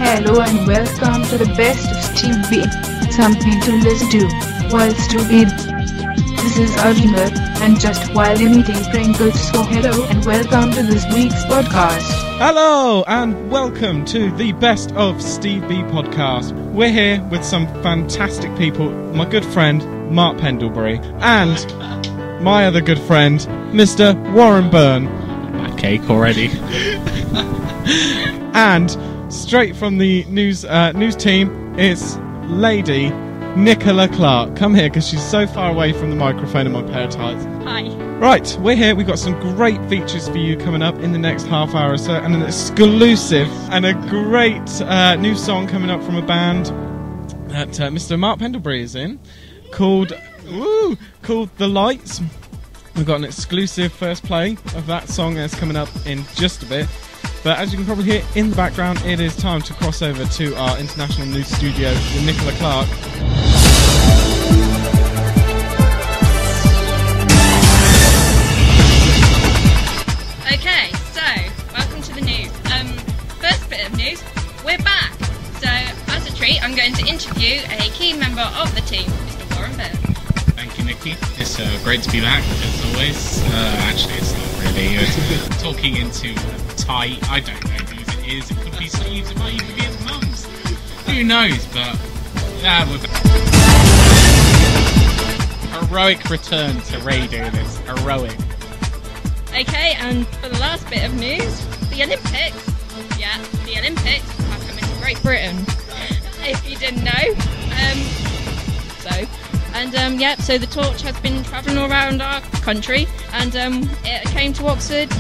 Hello and welcome to the best of SteveB, something to listen to while stupid. This is Ultimate, and just while I'm eating Pringles, so hello and welcome to this week's podcast. Hello and welcome to the best of SteveB podcast. We're here with some fantastic people, my good friend Mark Pendlebury and my other good friend Mr. Warren Byrne. That cake already. And straight from the news team, it's Lady Nicola Clark. Come here, because she's so far away from the microphone and my pair of tights. Hi. Right, we're here. We've got some great features for you coming up in the next half hour or so, and an exclusive and a great new song coming up from a band that Mr. Mark Pendlebury is in, called The Lights. We've got an exclusive first play of that song that's coming up in just a bit. But as you can probably hear in the background, it is time to cross over to our international news studio with Nicola Clark. Okay, so welcome to the news. First bit of news, we're back. So as a treat, I'm going to interview a key member of the team, Mr. Warren Byrne. Thank you, Nikki. It's great to be back, as always. Actually, it's not really. Talking into tight, I don't know whose it is. It could be Steve's, it might even be his mum's. Who knows, but yeah, we're back. Heroic return to radio, this. Heroic. Okay, and for the last bit of news, the Olympics. Yeah, the Olympics have come into Great Britain. If you didn't know. So the torch has been travelling all around our country, and it came to Oxford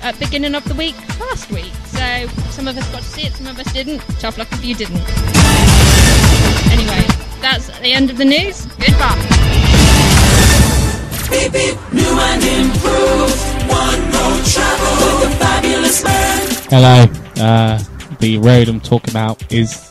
at the beginning of the week last week. So some of us got to see it, some of us didn't. Tough luck if you didn't. Anyway, that's the end of the news. Goodbye. Beep beep, new and improved. One road travel with a fabulous man. Hello. The road I'm talking about is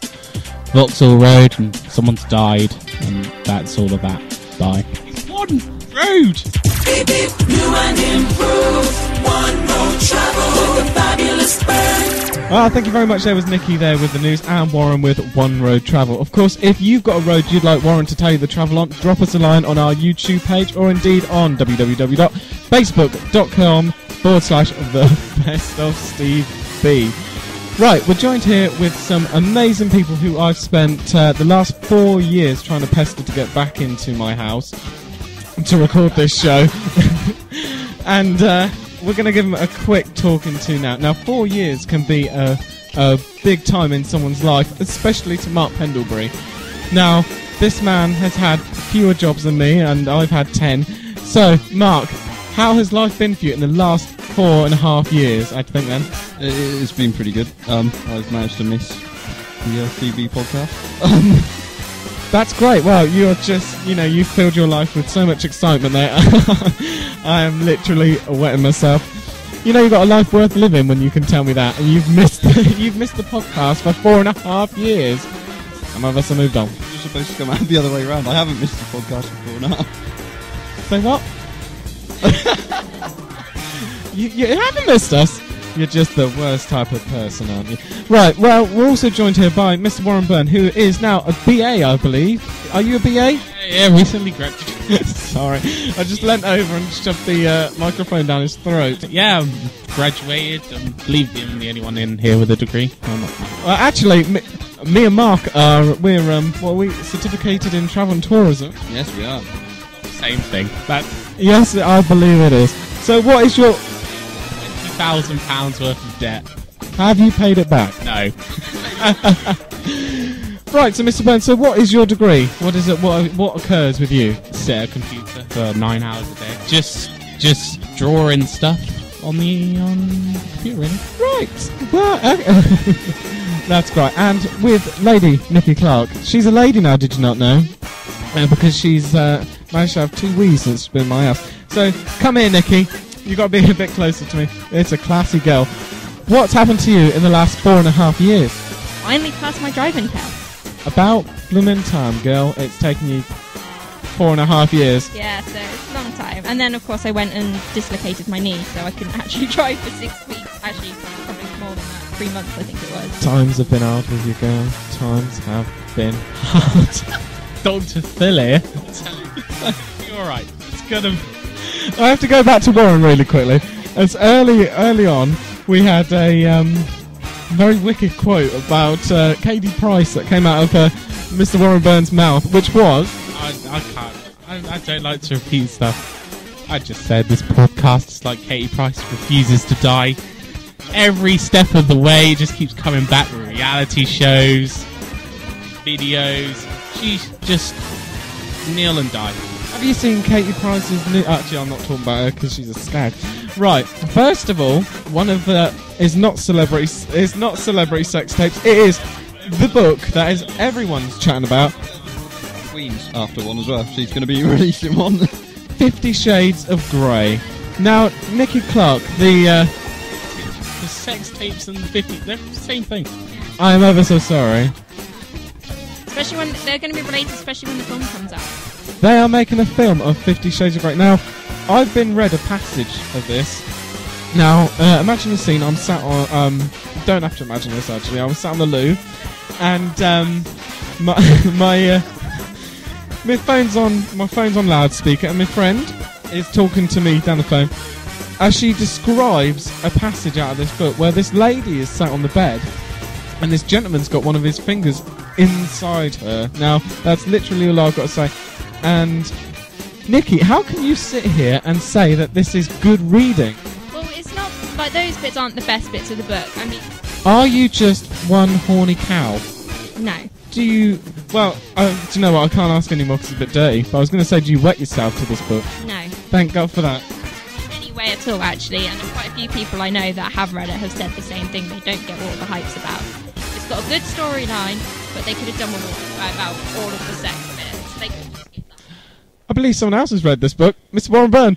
Vauxhall Road, and someone's died, and that's all of that. Bye. It's one road. Beep beep, new and improved. One road travel with a fabulous man. Well, thank you very much. There was Nikki there with the news, and Warren with One Road Travel. Of course, if you've got a road you'd like Warren to tell you the travel on, drop us a line on our YouTube page, or indeed on www.facebook.com/the best of SteveB. Right, we're joined here with some amazing people who I've spent the last 4 years trying to pester to get back into my house to record this show. And we're going to give them a quick talking to now. Now, 4 years can be a big time in someone's life, especially to Mark Pendlebury. Now, this man has had fewer jobs than me, and I've had 10. So, Mark, how has life been for you in the last 4.5 years, I think, then? It's been pretty good. I've managed to miss the SteveB podcast. That's great. Well, you're just, you've filled your life with so much excitement there. I am literally wetting myself. You've got a life worth living when you can tell me that. And you've missed the podcast for 4.5 years. Some of us have moved on. You're supposed to come out the other way around. I haven't missed the podcast for 4.5. Say what? You haven't missed us. You're just the worst type of person, aren't you? Right, well, we're also joined here by Mr. Warren Byrne, who is now a BA, I believe. Are you a BA? Yeah, recently graduated. Sorry, I just leant over and shoved the microphone down his throat. Yeah, I'm graduated. I believe I'm the only one in here with a degree. Well, actually, me and Mark we're certificated in travel and tourism. Yes, we are. Same thing. Yes, I believe it is. So, what is your £20,000 worth of debt? Have you paid it back? No. Right, so Mr. Byrne, so what is your degree? What is it? What occurs with you? Sit at a computer for 9 hours a day. Just drawing stuff on the computer, really. Right. Well, that's great. And with Lady Nikki Clark, she's a lady now. Did you not know? Because she's managed to have 2 wees since she's been in my house. So come here, Nikki. You got to be a bit closer to me. It's a classy girl. What's happened to you in the last 4.5 years? Finally passed my driving test. About blooming time, girl. It's taken you 4.5 years. Yeah, so it's a long time. And then, of course, I went and dislocated my knee, so I couldn't actually drive for 6 weeks. Actually, probably more than that. 3 months, I think it was. Times have been hard with you, girl. Times have been hard. Dr. Phil here. You're alright. It's gonna... I have to go back to Warren really quickly. As early on, we had a very wicked quote about Katie Price that came out of Mr. Warren Burns' mouth, which was... I can't. I don't like to repeat stuff. I just said this podcast is like Katie Price refuses to die. Every step of the way, it just keeps coming back with reality shows, videos. She's just kneel and die. Have you seen Katie Price's new... Actually, I'm not talking about her because she's a stag. Right, first of all, one of the... is not celebrity sex tapes. It is the book that is everyone's chatting about. Queen's after one as well. She's going to be releasing one. 50 Shades of Grey. Now, Nicky Clark, the sex tapes and the 50, they're the same thing. I am ever so sorry. Especially when they're going to be related, especially when the film comes out. They are making a film of 50 Shades of Grey. Now, I've been read a passage of this. Now, imagine the scene. I'm sat on... don't have to imagine this, actually. I was sat on the loo, and my phone's on loudspeaker, and my friend is talking to me down the phone as she describes a passage out of this book where this lady is sat on the bed, and this gentleman's got one of his fingers inside her. Now, that's literally all I've got to say. And, Nikki, how can you sit here and say that this is good reading? Well, it's not... like, those bits aren't the best bits of the book. I mean... Are you just one horny cow? No. Do you... Well, do you know what? I can't ask anymore because it's a bit dirty. But I was going to say, do you wet yourself to this book? No. Thank God for that. In any way at all, actually. And quite a few people I know that have read it have said the same thing. They don't get what the hype's about. It's got a good storyline, but they could have done more about all of the sex bits. They could have just skipped that. I believe someone else has read this book. Mr. Warren Byrne.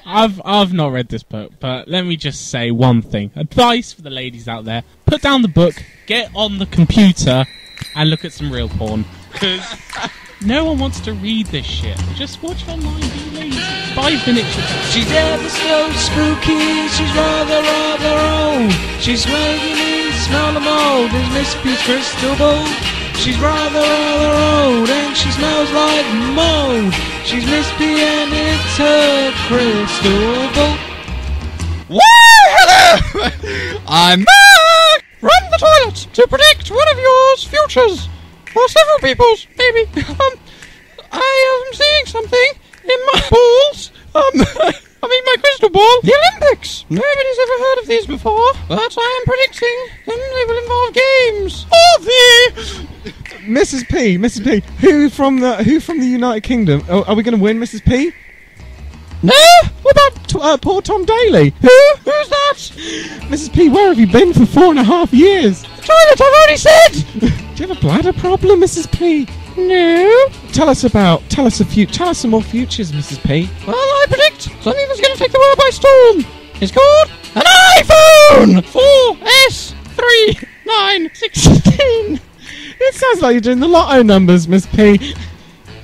I've not read this book, but let me just say one thing. Advice for the ladies out there. Put down the book, get on the computer, and look at some real porn. Because no one wants to read this shit. Just watch it online, be lazy. 5 minutes. She's ever so spooky, she's rather old. She's smoking in smell of mold, is Miss P's crystal ball. She's rather old and she smells like mold. She's Miss P and it's her crystal ball. Woo! Hello! I'm back! Run the toilet to predict one of yours futures. Or several people's, maybe. I am seeing something in my balls. I mean my crystal ball. The Olympics. Nobody's ever heard of these before, but I am predicting they will involve games. Mrs. P, who from the United Kingdom? Oh, are we going to win, Mrs. P? No? What about poor Tom Daly? Who's that? Mrs. P, where have you been for 4.5 years? The toilet, I've already said! Do you have a bladder problem, Mrs. P? No. Tell us some more futures, Mrs. P. Well, I predict something that's going to take the world by storm. It's called an iPhone 4S 3916. It sounds like you're doing the lotto numbers, Miss P.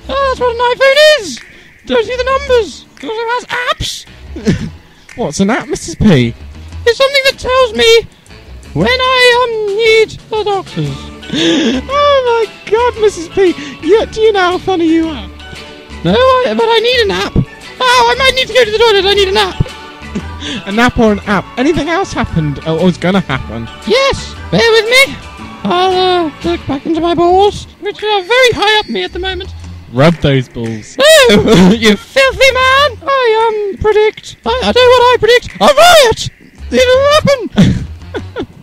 Oh, that's what an iPhone is. Don't see the numbers. It also has apps. What's an app, Mrs. P? It's something that tells me when I need the doctors. Oh my God, Mrs. P. Do you know how funny you are? No, but I need an app. Oh, I might need to go to the toilet. I need a nap. A nap or an app? Anything else happened or is going to happen? Yes, bear with me. I'll look back into my balls, which are very high up me at the moment. Rub those balls. No, you filthy man. I predict. I tell you what I predict. A riot. It'll happen.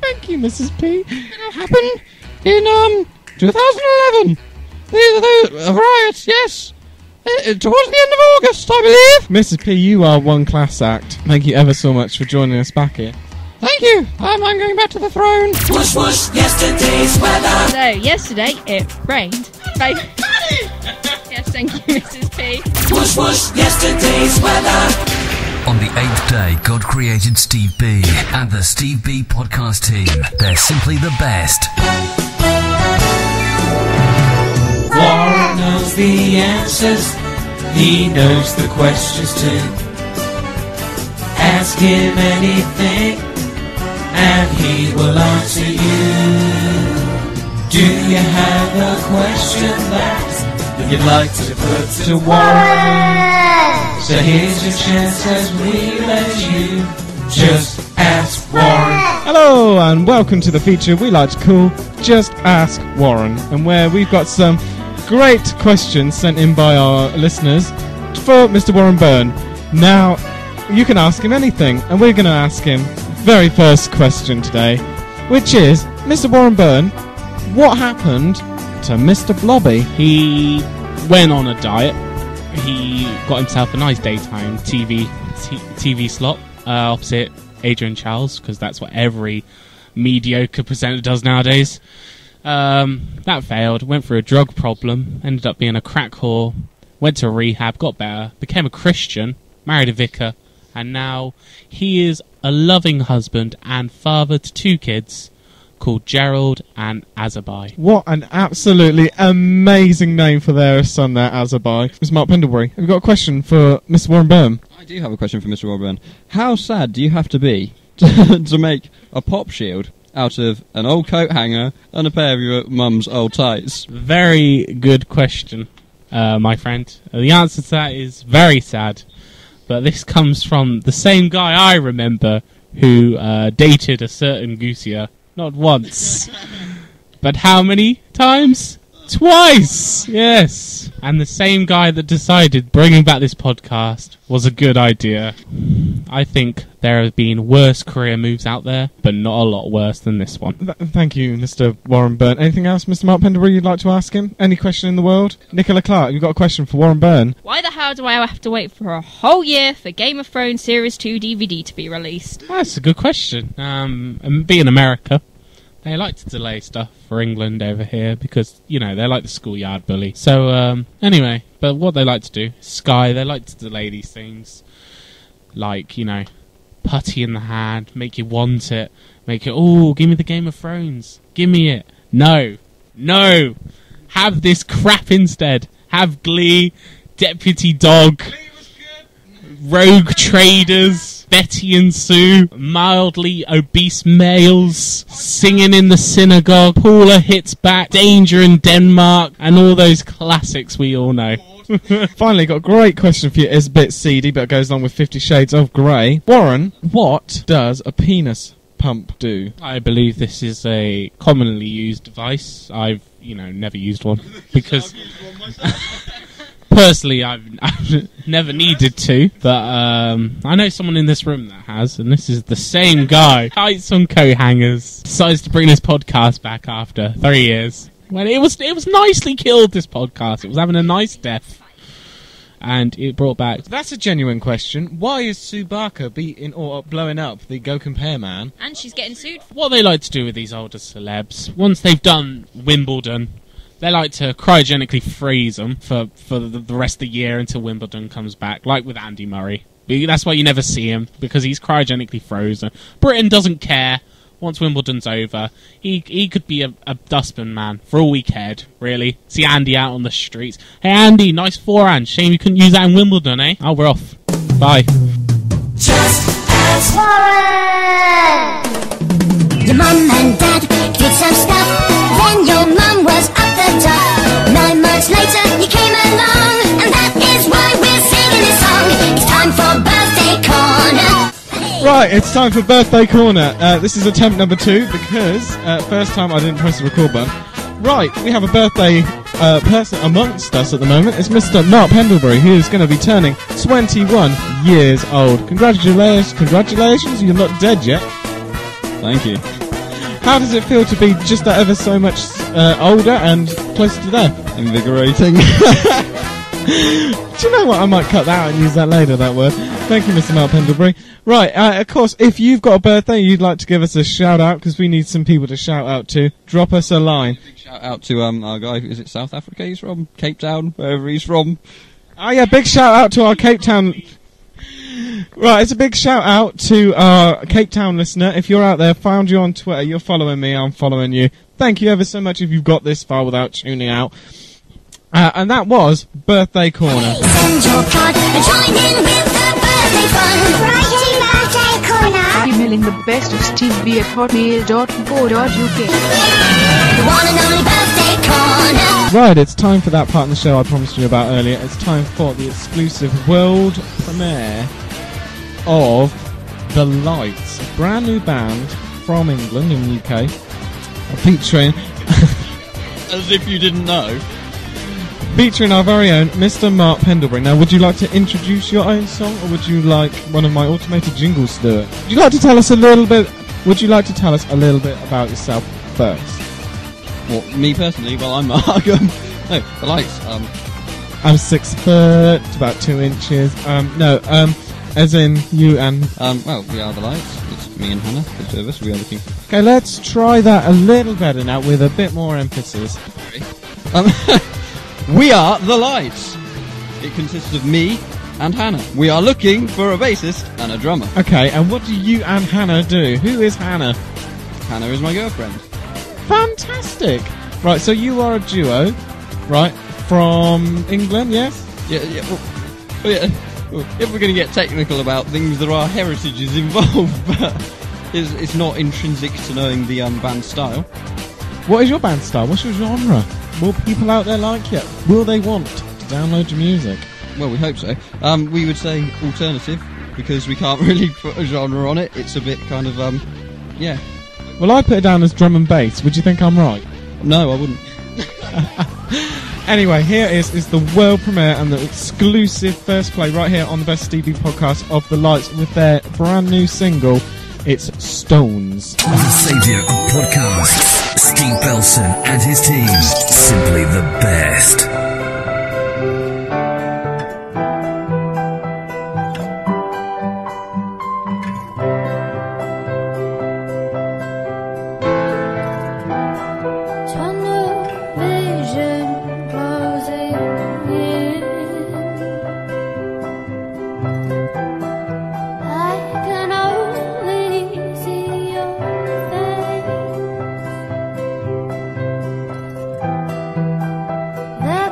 Thank you, Mrs. P. It'll happen in 2011. A riot, yes. Towards the end of August, I believe. Mrs. P, you are one class act. Thank you ever so much for joining us back here. Thank you. I'm going back to the throne. Whoosh whoosh, yesterday's weather. So, yesterday it rained. Yes, thank you, Mrs. P. Whoosh whoosh, yesterday's weather. On the 8th day, God created SteveB and the SteveB podcast team. They're simply the best. Warren knows the answers. He knows the questions too. Ask him anything, and he will answer you. Do you have a question that you'd like to put to Warren? So here's your chance as we let you just ask Warren. Hello and welcome to the feature we like to call Just Ask Warren, and where we've got some great questions sent in by our listeners for Mr. Warren Byrne. Now, you can ask him anything, and we're going to ask him the very first question today, which is, Mr. Warren Byrne, what happened to Mr. Blobby? He went on a diet. He got himself a nice daytime TV slot opposite Adrian Charles, because that's what every mediocre presenter does nowadays. That failed. Went through a drug problem. Ended up being a crack whore. Went to rehab. Got better. Became a Christian. Married a vicar. And now he is a loving husband and father to 2 kids called Gerald and Azabai. What an absolutely amazing name for their son there, Azabai. Mr. Mark Pendlebury, have you got a question for Mr. Warren Byrne? I do have a question for Mr. Warren Byrne. How sad do you have to be to make a pop shield out of an old coat hanger and a pair of your mum's old tights? Very good question, my friend. The answer to that is very sad. But this comes from the same guy I remember who dated a certain goosier. Not once. But how many times? Twice! Yes. And the same guy that decided bringing back this podcast was a good idea. I think there have been worse career moves out there, but not a lot worse than this one. Thank you, Mr. Warren Byrne. Anything else, Mr. Mark Pendlebury, you'd like to ask him? Any question in the world? Nicola Clark, you've got a question for Warren Byrne? Why the hell do I have to wait for a whole year for Game of Thrones Series 2 DVD to be released? That's a good question. And being America, they like to delay stuff for England over here because, you know, they're like the schoolyard bully. So, anyway, but what they like to do, Sky, they like to delay these things. Like, you know, putty in the hand, make you want it, make it, oh, give me the Game of Thrones, give me it. No, have this crap instead. Have Glee, Deputy Dog, Rogue Traders, Betty and Sue, mildly obese males, singing in the synagogue, Paula Hits Back, Danger in Denmark, and all those classics we all know. Finally, got a great question for you. It's a bit seedy, but it goes along with 50 Shades of Grey. Warren, what does a penis pump do? I believe this is a commonly used device. I've, never used one because personally I've never needed to, but I know someone in this room that has, and this is the same guy. Tights on coat hangers. Decides to bring this podcast back after 3 years. Well, it was nicely killed, this podcast. It was having a nice death. And it brought back... That's a genuine question. Why is Sue Barker beating or blowing up the Go Compare man? And she's getting sued. What they like to do with these older celebs, once they've done Wimbledon, they like to cryogenically freeze them for the rest of the year until Wimbledon comes back, like with Andy Murray. That's why you never see him, because he's cryogenically frozen. Britain doesn't care. Once Wimbledon's over, he could be a dustbin man for all we cared, really. See Andy out on the streets. Hey Andy, nice forehand. Shame you couldn't use that in Wimbledon, eh? Oh, we're off. Bye. Just ask Warren! Your mum and dad did some stuff, then your mum was up the top. 9 months later, you came along, and that is why we're singing this song. It's time for Birthday Corner. Right, it's time for Birthday Corner. This is attempt number 2 because first time I didn't press the record button. Right, we have a birthday person amongst us at the moment. It's Mr. Mark Pendlebury, who is going to be turning 21 years old. Congratulations, you're not dead yet. Thank you. How does it feel to be just that ever so much older and closer to death? Invigorating. Do you know what? I might cut that out and use that later, that word. Thank you, Mr. Mark Pendlebury. Right, of course, if you've got a birthday you'd like to give us a shout-out, because we need some people to shout out to, drop us a line. Big shout-out to our guy, is it South Africa he's from? Cape Town, wherever he's from. Oh, yeah, big shout-out to our Cape Town... Right, it's a big shout-out to our Cape Town listener. If you're out there, found you on Twitter, you're following me, I'm following you. Thank you ever so much if you've got this far without tuning out. And that was Birthday Corner. Send your card and join in with the birthday fun. Birthday Corner. Emailing the best of SteveB at hotmail.co.uk. The one and only birthday corner. Right, it's time for that part of the show I promised you about earlier. It's time for the exclusive world premiere of The Lights, a brand new band from England in the UK, featuring... As if you didn't know. Featuring our very own Mr. Mark Pendlebury. Now, would you like to introduce your own song, or would you like one of my automated jingles to do it? Would you like to tell us a little bit about yourself first? Well, me personally, well, I'm Mark. No, The Lights. I'm 6 foot, about 2 inches. As in you and... Well, we are The Lights. It's me and Hannah, the two of us. We are looking... Okay, let's try that a little better now, with a bit more emphasis. We are The Lights. It consists of me and Hannah. We are looking for a bassist and a drummer. Okay, and what do you and Hannah do? Who is Hannah? Hannah is my girlfriend. Fantastic! Right, so you are a duo, right, from England, yes? Yeah. Well, if we're going to get technical about things, there are heritages involved, but it's not intrinsic to knowing the band style. What is your band style? What's your genre? Will people out there like you? Will they want to download your music? Well, we hope so. We would say alternative, because we can't really put a genre on it. It's a bit kind of, yeah. Well, I put it down as drum and bass. Would you think I'm right? No, I wouldn't. Anyway, here is the world premiere and the exclusive first play right here on the Best SteveB podcast of The Lights with their brand new single, It's Stones. The saviour of podcasts, Steve Belson and his team. Simply the best. There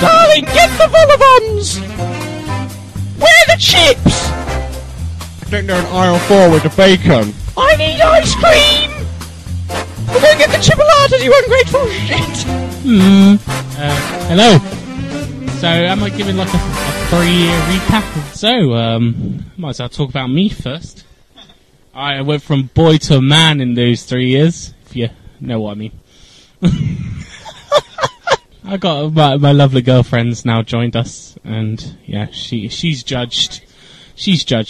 Darling, get the vol-au-vents! Where are the chips? I think they're in aisle 4 with the bacon. I need ice cream! We're going to get the chipolatas, you ungrateful shit! Hello. So, am I giving like a 3-year recap? So, might as well talk about me first. I went from boy to man in those 3 years, if you know what I mean. I got my lovely girlfriend's now joined us, and yeah, she's judged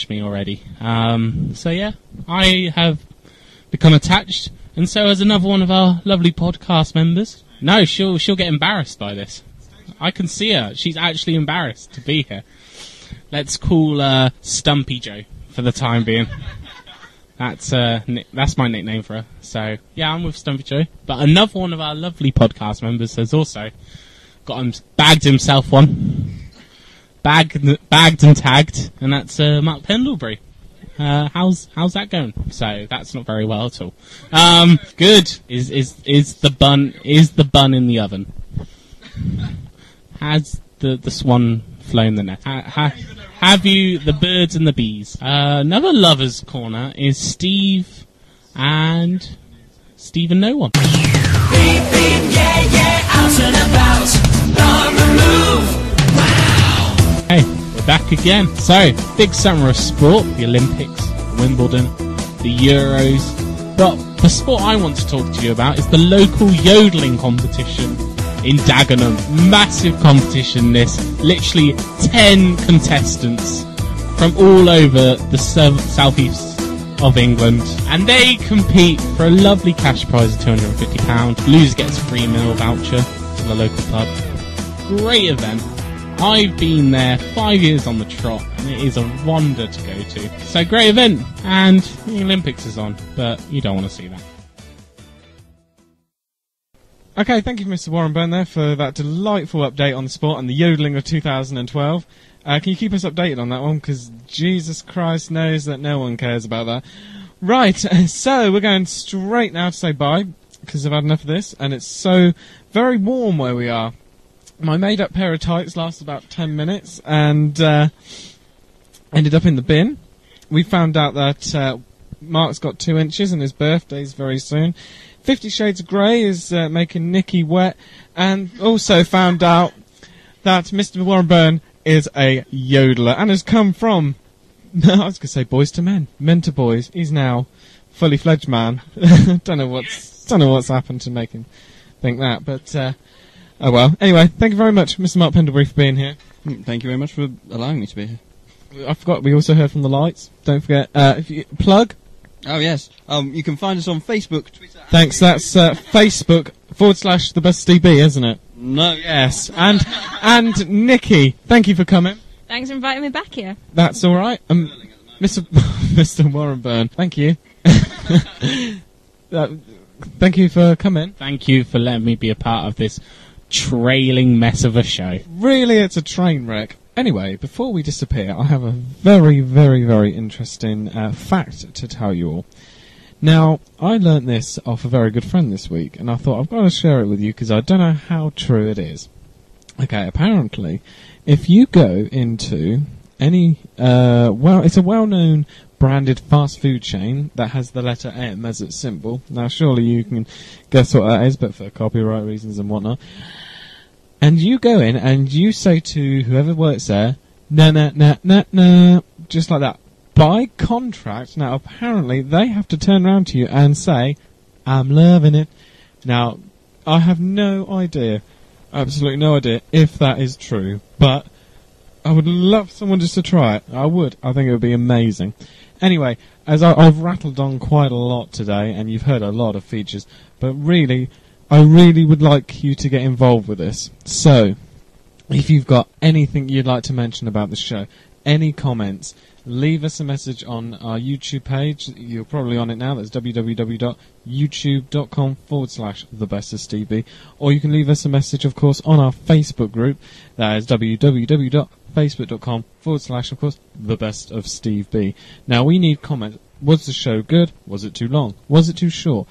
me already. So yeah, I have become attached, and so has another one of our lovely podcast members. No, she'll get embarrassed by this. I can see her. She's actually embarrassed to be here. Let's call Stumpy Joe for the time being. That's my nickname for her. So yeah, I'm with Stumpy Joe. But another one of our lovely podcast members has also bagged himself one, bagged and tagged, and that's Mark Pendlebury. How's that going? So that's not very well at all. Good. Is the bun in the oven? Has the swan flown the nest? Have you the birds and the bees? Another lover's corner is Steve and No One. Beep, beep, yeah, yeah, out and about, on the move, wow. Hey, we're back again. So, big summer of sport, the Olympics, Wimbledon, the Euros. But the sport I want to talk to you about is the local yodeling competition in Dagenham. Massive competition this. Literally 10 contestants from all over the southeast of England. And they compete for a lovely cash prize of £250. Loser gets a free meal voucher to the local pub. Great event. I've been there 5 years on the trot, and it is a wonder to go to. So great event, and the Olympics is on, but you don't want to see that. Okay, thank you, Mr. Warren Byrne, there, for that delightful update on the sport and the yodeling of 2012. Can you keep us updated on that one? Because Jesus Christ knows that no one cares about that. Right, so we're going straight now to say bye, because I've had enough of this, and it's so very warm where we are. My made-up pair of tights lasted about 10 minutes, and ended up in the bin. We found out that Mark's got 2 inches, and his birthday's very soon. 50 Shades of Grey is making Nikki wet, and also found out that Mr. Warren Byrne is a yodeler and has come from, I was going to say boys to men, men to boys. He's now fully fledged man. Don't know what's happened to make him think that, but oh well. Anyway, thank you very much, Mr. Mark Pendlebury, for being here. Thank you very much for allowing me to be here. I forgot, we also heard from the lights. Don't forget, if you plug. Oh yes, you can find us on Facebook, Twitter. Thanks. That's Facebook.com/TheBestSteveB, isn't it? No. Yes. And Nikki, thank you for coming. Thanks for inviting me back here. That's all right. Mr. Warren Byrne, thank you. Thank you for coming. Thank you for letting me be a part of this trailing mess of a show. Really, it's a train wreck. Anyway, before we disappear, I have a very, very, very interesting fact to tell you all. Now, I learnt this off a very good friend this week, and I thought I've got to share it with you because I don't know how true it is. Okay, apparently, if you go into any, it's a well-known branded fast food chain that has the letter M as its symbol. Now, surely you can guess what that is, but for copyright reasons and whatnot. And you go in and you say to whoever works there, nah, just like that. By contract, now apparently they have to turn around to you and say, I'm loving it. Now, I have no idea, absolutely no idea if that is true, but I would love someone just to try it. I would. I think it would be amazing. Anyway, as I've rattled on quite a lot today, and you've heard a lot of features, but really, I really would like you to get involved with this. So, if you've got anything you'd like to mention about the show, any comments, leave us a message on our YouTube page. You're probably on it now. That's www.youtube.com/thebestofsteveb. Or you can leave us a message, of course, on our Facebook group. That is www.facebook.com/, of course, thebestofsteveb. Now, we need comments. Was the show good? Was it too long? Was it too short?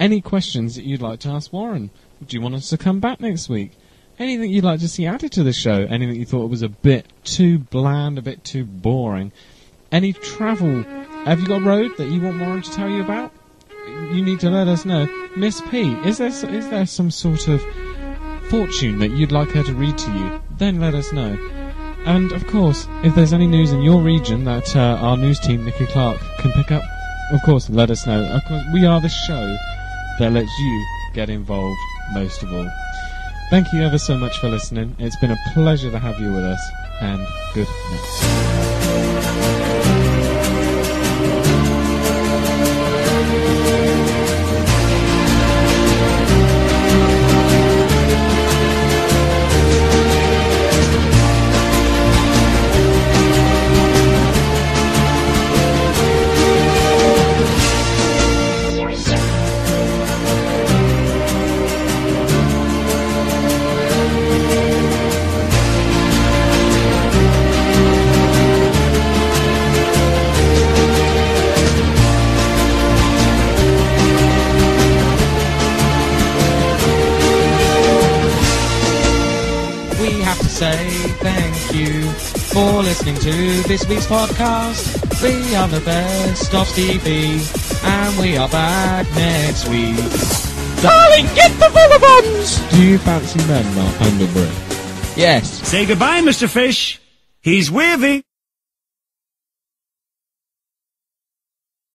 Any questions that you'd like to ask Warren? Do you want us to come back next week? anything you'd like to see added to the show, anything you thought was a bit too bland, a bit too boring, any travel, have you got a road that you want Warren to tell you about? You need to let us know. Miss P, is there some sort of fortune that you'd like her to read to you? Then let us know. And of course, if there's any news in your region that our news team, Nicky Clark, can pick up, of course, let us know. Of course, we are the show that lets you get involved most of all. Thank you ever so much for listening. It's been a pleasure to have you with us, and good night. Say thank you for listening to this week's podcast. We are the best of SteveB, and we are back next week. Darling, get the Volleybonds! Do you fancy men, Mark Underbury? Yes. Say goodbye, Mr. Fish. He's wavy.